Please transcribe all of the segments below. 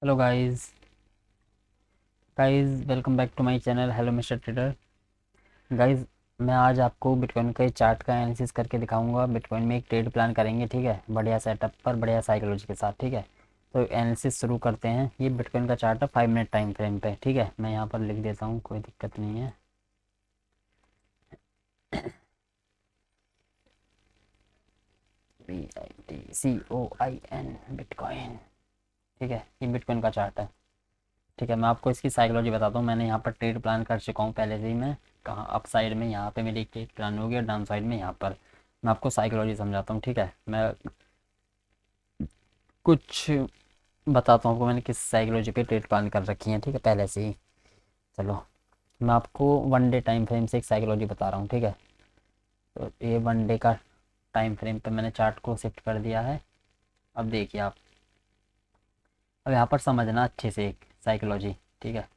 Hello guys guys welcome back to my channel. Hello mister trader. Guys मैं आज आपको bitcoin के chart का एनालिसिस करके दिखाऊंगा। बिटकॉइन में एक ट्रेड प्लान करेंगे, ठीक है, बढ़िया सेटअप पर, बढ़िया साइकोलॉजी के साथ, ठीक है। तो एनालिसिस शुरू करते हैं। ये बिटकॉइन का चार्ट है 5 मिनट टाइम फ्रेम पे, ठीक है। मैं यहाँ पर लिख देता हूँ, कोई दिक्कत नहीं है। BITCOIN बिटकॉइन, ठीक है। ये बिटकॉइन का चार्ट है, ठीक है। मैं आपको इसकी साइकोलॉजी बताता हूँ। मैंने यहाँ पर ट्रेड प्लान कर चुका हूँ पहले से ही। मैं कहाँ अप साइड में यहाँ पे मेरी एक ट्रेड प्लान होगी और डाउन साइड में यहाँ पर। मैं आपको साइकोलॉजी समझाता हूँ, ठीक है। मैं कुछ बताता हूँ आपको मैंने किस साइकोलॉजी पे ट्रेड प्लान कर रखी है, ठीक है, पहले से ही। चलो मैं आपको 1 डे टाइम फ्रेम से एक साइकोलॉजी बता रहा हूँ, ठीक है। तो ये 1 डे का टाइम फ्रेम पे मैंने चार्ट को शिफ्ट कर दिया है। अब देखिए आप, अब यहाँ पर समझना अच्छे से एक साइकोलॉजी, ठीक है।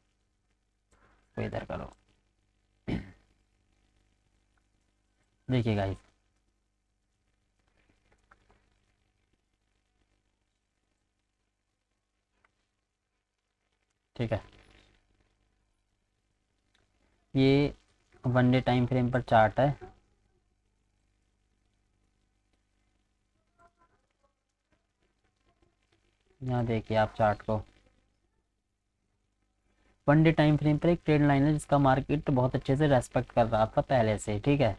तो इधर करो। देखिए गाइस, ठीक है। ये 1 डे टाइम फ्रेम पर चार्ट है। यहाँ देखिए आप चार्ट को। 1 डे टाइम फ्रेम पर एक ट्रेड लाइन है जिसका मार्केट बहुत अच्छे से रेस्पेक्ट कर रहा था पहले से, ठीक है,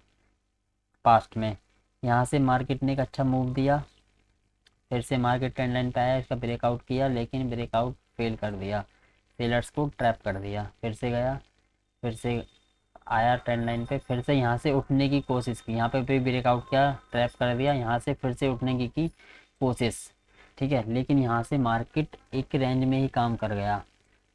पास्ट में। यहाँ से मार्केट ने एक अच्छा मूव दिया, फिर से मार्केट ट्रेंड लाइन पे आया, इसका ब्रेकआउट किया, लेकिन ब्रेकआउट फेल कर दिया, सेलर्स को ट्रैप कर दिया। फिर से गया, फिर से आया ट्रेंड लाइन पे, फिर से यहाँ से उठने की कोशिश की, यहाँ पे भी ब्रेकआउट किया, ट्रैप कर दिया, यहाँ से फिर से उठने की कोशिश, ठीक है। लेकिन यहाँ से मार्केट एक रेंज में ही काम कर गया,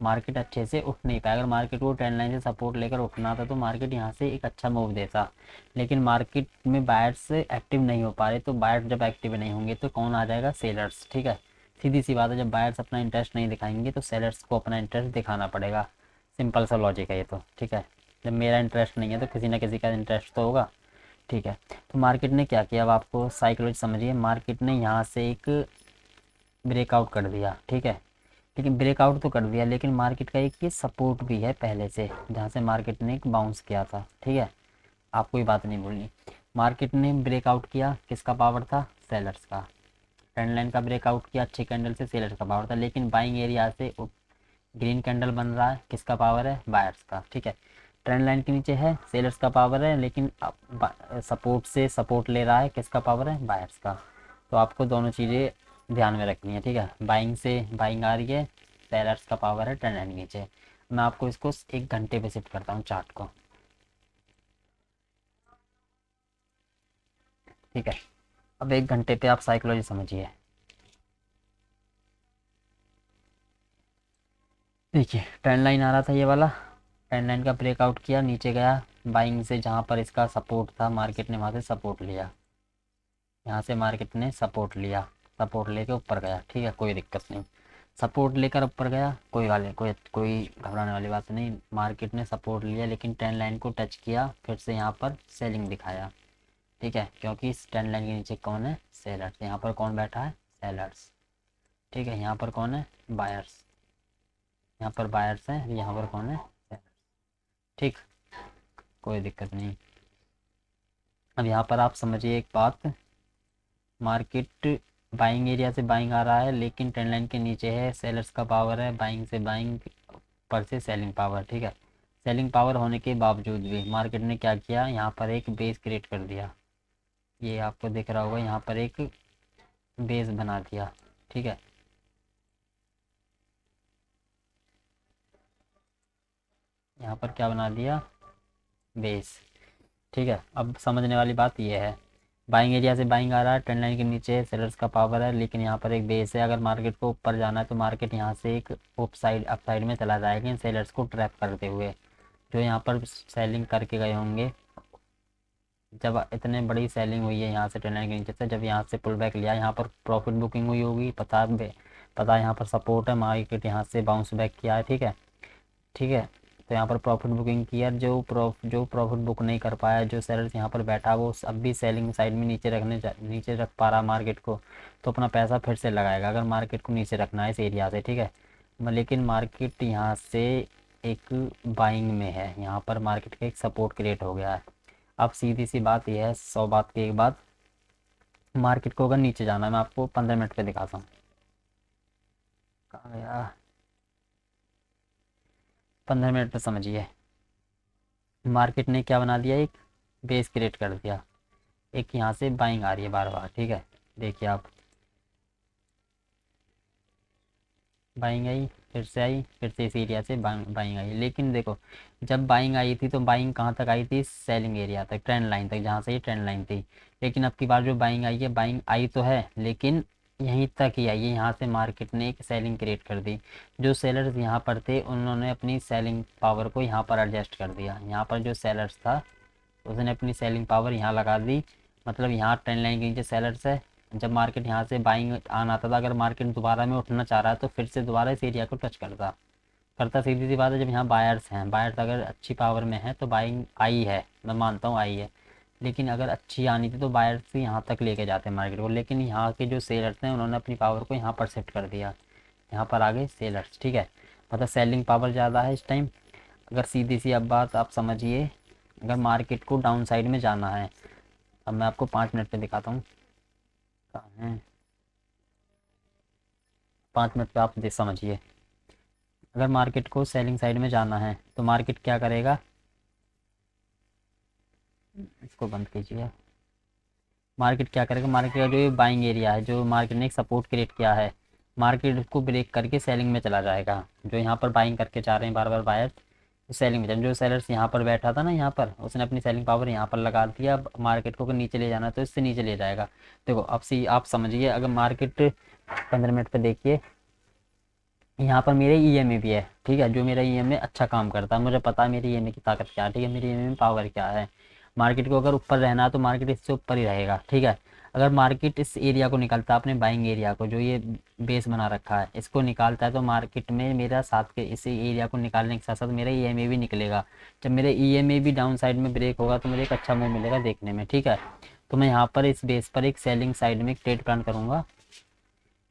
मार्केट अच्छे से उठ नहीं पाया। अगर मार्केट को ट्रेंड लाइन से सपोर्ट लेकर उठना था तो मार्केट यहाँ से एक अच्छा मूव देता, लेकिन मार्केट में बायर्स एक्टिव नहीं हो पा रहे। तो बायर्स जब एक्टिव नहीं होंगे तो कौन आ जाएगा? सेलर्स, ठीक है। सीधी सी बात है, जब बायर्स अपना इंटरेस्ट नहीं दिखाएंगे तो सेलर्स को अपना इंटरेस्ट दिखाना पड़ेगा। सिंपल सा लॉजिक है ये तो, ठीक है। जब मेरा इंटरेस्ट नहीं है तो किसी ना किसी का इंटरेस्ट तो होगा, ठीक है। तो मार्केट ने क्या किया, अब आपको साइकोलॉजी समझिए। मार्केट ने यहाँ से एक ब्रेकआउट कर दिया, ठीक है। लेकिन ब्रेकआउट तो कर दिया, लेकिन मार्केट का एक ये सपोर्ट भी है पहले से, जहाँ से मार्केट ने एक बाउंस किया था, ठीक है। आपको ये बात नहीं भूलनी। मार्केट ने ब्रेकआउट किया, किसका पावर था? सेलर्स का। ट्रेंड लाइन का ब्रेकआउट किया अच्छे कैंडल से, सेलर्स का पावर था। लेकिन बाइंग एरिया से ग्रीन कैंडल बन रहा है, किसका पावर है? बायर्स का, ठीक है। ट्रेंड लाइन के नीचे है, सेलर्स का पावर है, लेकिन सपोर्ट से सपोर्ट ले रहा है, किसका पावर है? बायर्स का। तो आपको दोनों चीज़ें ध्यान में रखनी है, ठीक है। बाइंग से बाइंग आ रही है, सेलर्स का पावर है ट्रेंड लाइन के नीचे। मैं आपको इसको 1 घंटे पे शिफ्ट करता हूँ चार्ट को, ठीक है। अब 1 घंटे पे आप साइकोलॉजी समझिए। देखिए ट्रेंड लाइन आ रहा था ये वाला, ट्रेंड लाइन का ब्रेकआउट किया, नीचे गया, बाइंग से जहाँ पर इसका सपोर्ट था मार्केट ने वहाँ से सपोर्ट लिया, यहाँ से मार्केट ने सपोर्ट लिया, सपोर्ट लेके ऊपर गया, ठीक है, कोई दिक्कत नहीं। सपोर्ट लेकर ऊपर गया, कोई घबराने वाली बात नहीं। मार्केट ने सपोर्ट लिया लेकिन ट्रेंड लाइन को टच किया, फिर से यहाँ पर सेलिंग दिखाया, ठीक है, क्योंकि इस ट्रेंड लाइन के नीचे कौन है? सेलर्स। यहाँ पर कौन बैठा है? सेलर्स, ठीक है। यहाँ पर कौन है? बायर्स। यहाँ पर बायर्स है, यहाँ पर कौन है? सेलर्स, ठीक, कोई दिक्कत नहीं। अब यहाँ पर आप समझिए एक बात, मार्केट बाइंग एरिया से बाइंग आ रहा है, लेकिन ट्रेंड लाइन के नीचे है, सेलर्स का पावर है, बाइंग से बाइंग पर से सेलिंग पावर, ठीक है। सेलिंग पावर होने के बावजूद भी मार्केट ने क्या किया, यहाँ पर एक बेस क्रिएट कर दिया। ये आपको दिख रहा होगा, यहाँ पर एक बेस बना दिया, ठीक है। यहाँ पर क्या बना दिया? बेस, ठीक है। अब समझने वाली बात ये है, बाइंग एरिया से बाइंग आ रहा है, ट्रेंड लाइन के नीचे सेलर्स का पावर है, लेकिन यहाँ पर एक बेस है। अगर मार्केट को ऊपर जाना है तो मार्केट यहाँ से एक अप साइड में चला जाएगा इन सेलर्स को ट्रैप करते हुए, जो यहाँ पर सेलिंग करके गए होंगे। जब इतने बड़ी सेलिंग हुई है यहाँ से ट्रेंड लाइन के नीचे से, जब यहाँ से पुल बैक लिया, यहाँ पर प्रॉफिट बुकिंग हुई होगी, पता यहाँ पर सपोर्ट है, मार्केट यहाँ से बाउंस बैक किया है, ठीक है, ठीक है। तो यहाँ पर प्रॉफिट बुकिंग किया, जो प्रॉफिट बुक नहीं कर पाया, जो सेलर्स यहाँ पर बैठा, वो अब भी सेलिंग साइड में नीचे रख पा रहा मार्केट को, तो अपना पैसा फिर से लगाएगा अगर मार्केट को नीचे रखना है इस एरिया से, ठीक है। लेकिन मार्केट यहाँ से एक बाइंग में है, यहाँ पर मार्केट का एक सपोर्ट क्रिएट हो गया है। अब सीधी सी बात यह है, 100 बात की एक बात, मार्केट को अगर नीचे जाना है, मैं आपको 15 मिनट पे दिखाता हूँ। कहाँ गया? 15 मिनट पे समझिए, मार्केट ने क्या बना दिया, एक बेस क्रिएट कर दिया, एक यहाँ से बाइंग आ रही है बार बार, ठीक है। देखिए आप, बाइंग आई, फिर से आई, फिर से इस एरिया से बाइंग आई। लेकिन देखो, जब बाइंग आई थी तो बाइंग कहाँ तक आई थी, सेलिंग एरिया तक, ट्रेंड लाइन तक, जहाँ से ये ट्रेंड लाइन थी। लेकिन अब की बार जो बाइंग आई है, बाइंग आई तो है लेकिन यहीं तक ही आई है, यहाँ से मार्केट ने एक सेलिंग क्रिएट कर दी। जो सेलर्स यहाँ पर थे उन्होंने अपनी सेलिंग पावर को यहाँ पर एडजस्ट कर दिया। यहाँ पर जो सेलर्स था उसने अपनी सेलिंग पावर यहाँ लगा दी, मतलब यहाँ ट्रेंड लाइन के नीचे सेलर्स है। जब मार्केट यहाँ से बाइंग आना आता था, अगर मार्केट दोबारा में उठना चाह रहा है तो फिर से दोबारा इस एरिया को टच करता करता सीधी सी बात है। जब यहाँ बायर्स हैं, बायर्स अगर अच्छी पावर में है तो बाइंग आई है, मैं मानता हूँ आई है, लेकिन अगर अच्छी आनी थी तो बायर्स यहाँ तक लेके जाते हैं मार्केट को। लेकिन यहाँ के जो सेलर्स हैं उन्होंने अपनी पावर को यहाँ पर शिफ्ट कर दिया, यहाँ पर आ गए सेलर्स, ठीक है। मतलब सेलिंग पावर ज़्यादा है इस टाइम। अगर सीधी सी अब बात आप समझिए, अगर मार्केट को डाउन साइड में जाना है, अब मैं आपको 5 मिनट पे दिखाता हूँ, कहाँ है 5 मिनट पे, आप देख समझिए। अगर मार्केट को सेलिंग साइड में जाना है तो मार्केट क्या करेगा, इसको बंद कीजिए। मार्केट क्या करेगा, मार्केट का जो ये बाइंग एरिया है, जो मार्केट ने एक सपोर्ट क्रिएट किया है, मार्केट उसको ब्रेक करके सेलिंग में चला जाएगा। जो यहाँ पर बाइंग करके जा रहे हैं बार बार बायर, तो सेलिंग में जो सेलर्स यहाँ पर बैठा था ना, यहाँ पर उसने अपनी सेलिंग पावर यहाँ पर लगा दिया। अब मार्केट को अगर नीचे ले जाना है तो इससे नीचे ले जाएगा। देखो अब सी आप समझिए, अगर मार्केट 15 मिनट पे देखिए, यहाँ पर मेरे ईएमए भी है, ठीक है। जो मेरा ईएमए अच्छा काम करता है, मुझे पता है मेरी ईएमए की ताकत क्या है, ठीक है, मेरी ईएमए में पावर क्या है। मार्केट को अगर ऊपर रहना है तो मार्केट इससे ऊपर ही रहेगा, ठीक है। अगर मार्केट इस एरिया को निकलता है, अपने बाइंग एरिया को, जो ये बेस बना रखा है, इसको निकालता है, तो मार्केट में मेरा साथ के इस एरिया को निकालने के साथ साथ मेरा ईएमए भी निकलेगा। जब मेरा ईएमए भी डाउन साइड में ब्रेक होगा तो मुझे एक अच्छा मूव मिलेगा देखने में, ठीक है। तो मैं यहाँ पर इस बेस पर एक सेलिंग साइड में एक ट्रेड प्लान करूँगा,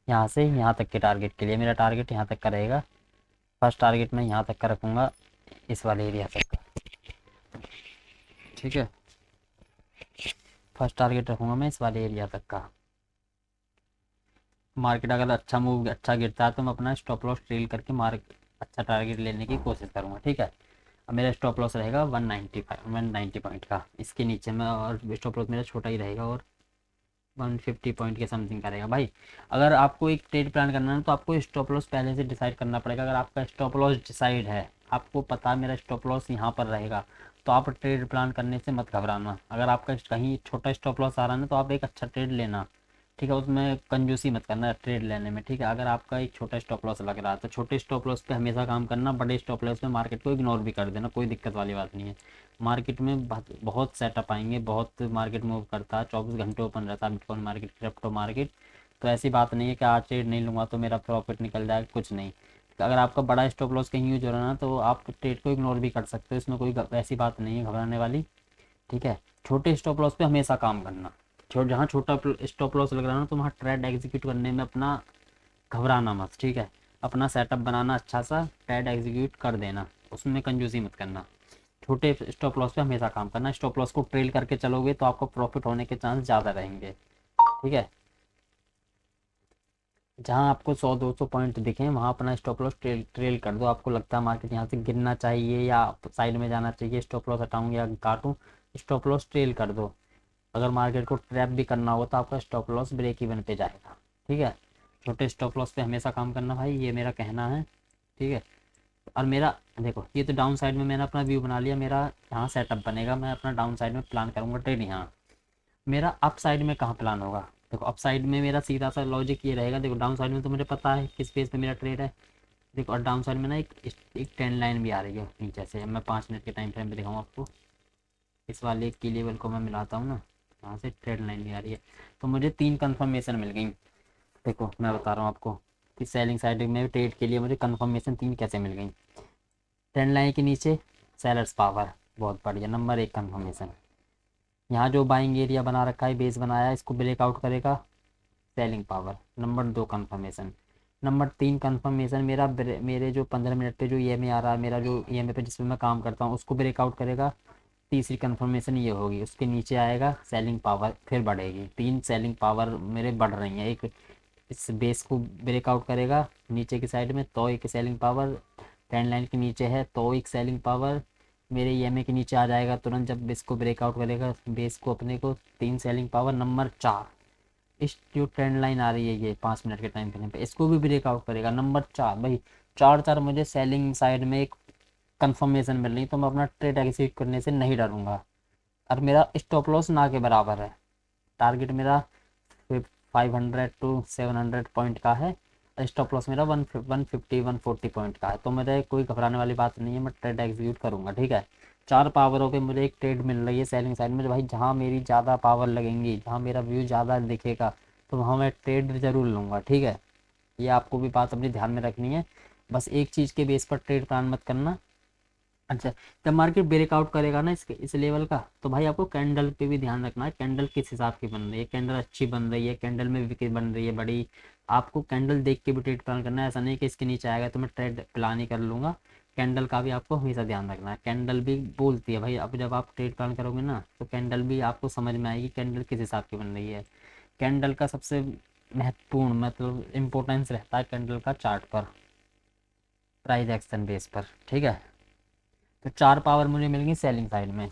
यहाँ से यहाँ तक के टारगेट के लिए। मेरा टारगेट यहाँ तक का रहेगा, फर्स्ट टारगेट मैं यहाँ तक का रखूँगा, इस वाले एरिया तक का, ठीक है। फर्स्ट टारगेट रखूँगा मैं इस वाले एरिया तक का। मार्केट अगर अच्छा मूव अच्छा गिरता है तो मैं अपना स्टॉप लॉस ट्रेल करके अच्छा टारगेट लेने की कोशिश करूँगा, ठीक है। अब मेरा स्टॉप लॉस रहेगा 190 पॉइंट का, इसके नीचे में, और स्टॉप लॉस मेरा छोटा ही रहेगा, और 150 पॉइंट के समथिंग करेगा भाई। अगर आपको एक ट्रेड प्लान करना है तो आपको स्टॉप लॉस पहले से डिसाइड करना पड़ेगा। अगर आपका स्टॉप लॉस डिसाइड है, आपको पता है मेरा स्टॉप लॉस यहाँ पर रहेगा, तो आप ट्रेड प्लान करने से मत घबराना। अगर आपका कहीं छोटा स्टॉप लॉस आ रहा है ना, तो आप एक अच्छा ट्रेड लेना, ठीक है। उसमें कंजूसी मत करना ट्रेड लेने में, ठीक है। अगर आपका एक छोटा स्टॉप लॉस लग रहा है तो छोटे स्टॉप लॉस पे हमेशा काम करना, बड़े स्टॉप लॉस पे मार्केट को इग्नोर भी कर देना, कोई दिक्कत वाली बात नहीं है। मार्केट में बहुत सेटअप आएंगे, बहुत मार्केट मूव करता है, 24 घंटे ओपन रहता है बिटकॉइन मार्केट, क्रिप्टो मार्केट। तो ऐसी बात नहीं है कि आज ट्रेड नहीं लूँगा तो मेरा प्रॉफिट निकल जाएगा, कुछ नहीं। तो अगर आपका बड़ा स्टॉप लॉस कहीं यूज हो रहा है ना, तो आप ट्रेड को इग्नोर भी कर सकते हो, इसमें कोई ऐसी बात नहीं है घबराने वाली, ठीक है। छोटे स्टॉप लॉस पे हमेशा काम करना, जहाँ छोटा स्टॉप लॉस लग रहा है ना, तो वहाँ ट्रेड एग्जीक्यूट करने में अपना घबराना मत, ठीक है। अपना सेटअप बनाना अच्छा सा, ट्रेड एग्जीक्यूट कर देना, उसमें कंजूसी मत करना। छोटे स्टॉप लॉस पे हमेशा काम करना, स्टॉप लॉस को ट्रेल करके चलोगे तो आपको प्रॉफिट होने के चांस ज़्यादा रहेंगे, ठीक है। जहाँ आपको 100-200 पॉइंट दिखें वहाँ अपना स्टॉप लॉस ट्रेल कर दो। आपको लगता है मार्केट यहाँ से गिरना चाहिए या साइड में जाना चाहिए, स्टॉप लॉस हटाऊँ या काटूँ, स्टॉप लॉस ट्रेल कर दो। अगर मार्केट को ट्रैप भी करना होगा तो आपका स्टॉप लॉस ब्रेक इवन पे जाएगा, ठीक है। छोटे स्टॉप लॉस पे हमेशा काम करना भाई, ये मेरा कहना है, ठीक है। और मेरा देखो, ये तो डाउन साइड में मैंने अपना व्यू बना लिया, मेरा यहाँ सेटअप बनेगा, मैं अपना डाउन साइड में प्लान करूँगा ट्रेड यहाँ। मेरा अप साइड में कहाँ प्लान होगा, देखो अप साइड में मेरा सीधा सा लॉजिक ये रहेगा। देखो डाउन साइड में तो मुझे पता है किस पेज पे मेरा ट्रेड है। देखो और डाउन साइड में ना एक ट्रेंड लाइन भी आ रही है नीचे से, मैं 5 मिनट के टाइम फ्रेम पे दिखाऊँ आपको। इस वाले की लेवल को मैं मिलाता हूँ ना, यहाँ से ट्रेंड लाइन भी आ रही है, तो मुझे 3 कंफर्मेशन मिल गई। देखो मैं बता रहा हूँ आपको कि सेलिंग साइड में ट्रेड के लिए मुझे कंफर्मेशन 3 कैसे मिल गई। ट्रेंड लाइन के नीचे सेलर्स पावर, बहुत बढ़िया, नंबर 1 कंफर्मेशन। यहाँ जो बाइंग एरिया बना रखा है, बेस बनाया है, इसको ब्रेकआउट करेगा, selling power, number 2 confirmation. Number 3 confirmation मेरा मेरे जो 15 मिनट पे जो ईएमए आ रहा है, मेरा जो ईएमए पे जिसमें मैं काम करता हूँ उसको ब्रेकआउट करेगा। तीसरी कंफर्मेशन ये होगी, उसके नीचे आएगा सेलिंग पावर फिर बढ़ेगी। 3 सेलिंग पावर मेरे बढ़ रही हैं। एक इस बेस को ब्रेकआउट करेगा नीचे की साइड में तो एक सेलिंग पावर, ट्रेंड लाइन के नीचे है तो एक सेलिंग पावर, मेरे ईएमए के नीचे आ जाएगा तुरंत जब बेस को ब्रेकआउट करेगा बेस को अपने को 3 सेलिंग पावर। नंबर 4 इस जो ट्रेंड लाइन आ रही है ये 5 मिनट के टाइम फ्रेम पे इसको भी ब्रेकआउट करेगा। नंबर 4 भाई, चार चार मुझे सेलिंग साइड में एक कंफर्मेशन मिल रही तो मैं अपना ट्रेड एग्जीक्यूट करने से नहीं डरूंगा। और मेरा स्टॉप लॉस ना के बराबर है। टारगेट मेरा 500 to 700 पॉइंट का है, स्टॉप लॉस मेरा 150 140 पॉइंट का है। तो मेरे कोई घबराने वाली बात नहीं है, मैं ट्रेड एग्जीक्यूट करूँगा। ठीक है, 4 पावरों पे मुझे एक ट्रेड मिल रही है सेलिंग साइड में। भाई जहाँ मेरी ज़्यादा पावर लगेंगी, जहाँ मेरा व्यू ज़्यादा दिखेगा तो वहाँ मैं ट्रेड ज़रूर लूँगा। ठीक है, ये आपको भी बात अपने ध्यान में रखनी है। बस एक चीज़ के बेस पर ट्रेड प्लान मत करना। अच्छा, जब मार्केट ब्रेकआउट करेगा ना इस लेवल का तो भाई आपको कैंडल पे भी ध्यान रखना है। कैंडल किस हिसाब की बन रही है, कैंडल अच्छी बन रही है, कैंडल में विकेट बन रही है बड़ी। आपको कैंडल देख के भी ट्रेड प्लान करना है। ऐसा नहीं कि इसके नीचे आएगा तो मैं ट्रेड प्लान ही कर लूँगा। कैंडल का भी आपको हमेशा ध्यान रखना है। कैंडल भी बोलती है भाई, अब जब आप ट्रेड प्लान करोगे ना तो कैंडल भी आपको समझ में आएगी कैंडल किस हिसाब की बन रही है। कैंडल का सबसे महत्वपूर्ण मतलब इम्पोर्टेंस रहता है कैंडल का चार्ट पर, प्राइस एक्शन बेस पर। ठीक है, तो 4 पावर मुझे मिल गई सेलिंग साइड में।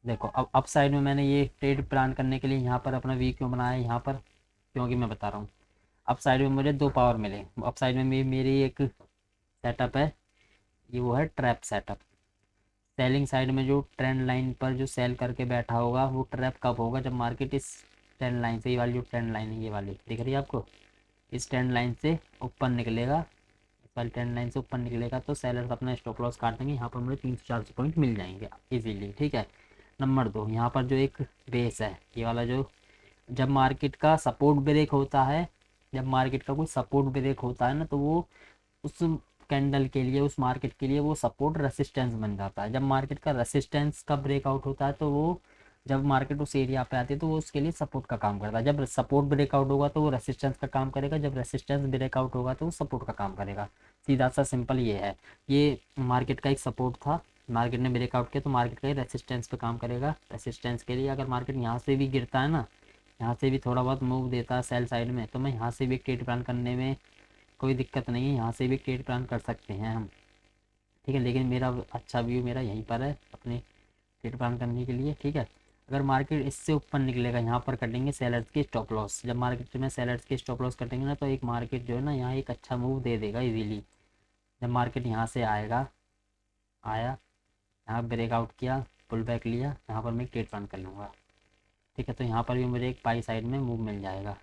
देखो अब अप साइड में मैंने ये ट्रेड प्लान करने के लिए यहाँ पर अपना वी क्यों बनाया यहाँ पर, क्योंकि मैं बता रहा हूँ अप साइड में मुझे 2 पावर मिले। अप साइड में मेरी एक सेटअप है, ये वो है ट्रैप सेटअप। सेलिंग साइड में जो ट्रेंड लाइन पर जो सेल करके बैठा होगा वो ट्रैप कब होगा, जब मार्केट इस ट्रेंड लाइन से, ये वाली जो ट्रेंड लाइन है ये वाली दिख रही है आपको, इस ट्रेंड लाइन से ऊपर निकलेगा, इस वाली ट्रेंड लाइन से ऊपर निकलेगा तो सेलर्स अपना स्टॉप लॉस काटेंगे। यहाँ पर मुझे 300-400 पॉइंट मिल जाएंगे इजीली। ठीक है, नंबर 2 यहाँ पर जो एक बेस है ये वाला, जो जब मार्केट का सपोर्ट ब्रेक होता है, जब मार्केट का कोई सपोर्ट ब्रेक होता है ना तो वो उस कैंडल के लिए, उस मार्केट के लिए वो सपोर्ट रेसिस्टेंस बन जाता है। जब मार्केट का रेसिस्टेंस का ब्रेकआउट होता है तो वो, जब मार्केट उस एरिया पे आती है तो वो उसके लिए सपोर्ट का काम करता है। जब सपोर्ट ब्रेकआउट होगा तो वो रेसिस्टेंस का काम करेगा, जब रेसिस्टेंस ब्रेकआउट होगा तो वो सपोर्ट का काम करेगा। सीधा सा सिंपल ये है। ये मार्केट का एक सपोर्ट था, मार्केट ने ब्रेकआउट किया तो मार्केट का रेसिस्टेंस पे काम करेगा। रेसिस्टेंस के लिए अगर मार्केट यहाँ से भी गिरता है ना, यहाँ से भी थोड़ा बहुत मूव देता है सेल साइड में, तो मैं यहाँ से भी एक ट्रेड प्लान करने में कोई दिक्कत नहीं है, यहाँ से भी ट्रेड प्लान कर सकते हैं हम। ठीक है, लेकिन मेरा अच्छा व्यू मेरा यहीं पर है अपने ट्रेड प्लान करने के लिए। ठीक है, अगर मार्केट इससे ऊपर निकलेगा यहाँ पर कटेंगे सेलर्स के स्टॉप लॉस। जब मार्केट में सेलर्स के स्टॉप लॉस कटेंगे ना तो एक मार्केट जो है ना यहाँ एक अच्छा मूव दे देगा इजीली। जब मार्केट यहाँ से आएगा, आया यहाँ ब्रेकआउट किया, पुल बैक लिया, यहाँ पर मैं ट्रेड प्लान कर लूँगा। ठीक है, तो यहाँ पर भी मुझे एक बाई साइड में मूव मिल जाएगा।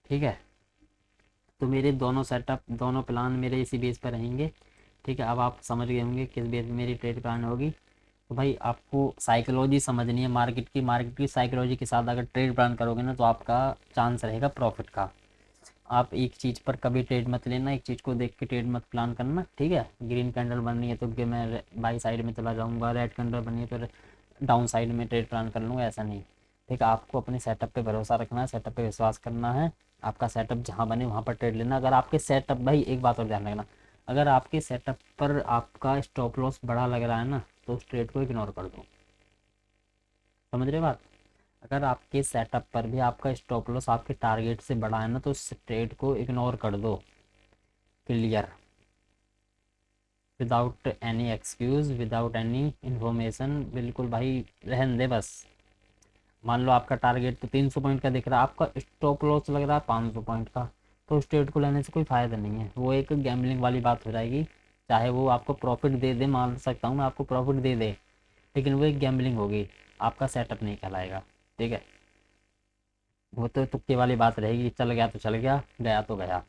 ठीक है, तो मेरे दोनों सेटअप, दोनों प्लान मेरे इसी बेस पर रहेंगे। ठीक है, अब आप समझ गए होंगे किस बेस पे मेरी ट्रेड प्लान होगी। तो भाई आपको साइकोलॉजी समझनी है मार्केट की। मार्केट की साइकोलॉजी के साथ अगर ट्रेड प्लान करोगे ना तो आपका चांस रहेगा प्रॉफिट का। आप एक चीज़ पर कभी ट्रेड मत लेना, एक चीज़ को देख के ट्रेड मत प्लान करना। ठीक है, ग्रीन कैंडल बन रही है तो कि मैं बाई साइड में चला जाऊँगा, रेड कैंडल बनी है तो डाउन साइड में ट्रेड प्लान कर लूँगा, ऐसा नहीं। ठीक है, आपको अपने सेटअप पे भरोसा रखना है, सेटअप पे विश्वास करना है। आपका सेटअप जहाँ बने वहाँ पर ट्रेड लेना। अगर आपके सेटअप, भाई एक बात और ध्यान रखना, अगर आपके सेटअप पर आपका स्टॉप लॉस बड़ा लग रहा है ना तो उस ट्रेड को इग्नोर कर दो। समझ रहे बात? अगर आपके सेटअप पर भी आपका स्टॉप लॉस आपके टारगेट से बड़ा है ना तो उस ट्रेड को इग्नोर कर दो, clear, without any excuse, without any information. बिल्कुल भाई रहने दे बस। मान लो आपका टारगेट तो 300 पॉइंट का दिख रहा है, आपका स्टॉप लॉस लग रहा है 500 पॉइंट का, तो उस ट्रेड को लेने से कोई फ़ायदा नहीं है। वो एक गैम्बलिंग वाली बात हो जाएगी। चाहे वो आपको प्रॉफिट दे दे, मान सकता हूँ मैं आपको प्रॉफिट दे दे, लेकिन वो एक गैम्बलिंग होगी, आपका सेटअप नहीं कहलाएगा। ठीक है, वो तो तुक्के वाली बात रहेगी, चल गया तो चल गया, गया तो गया।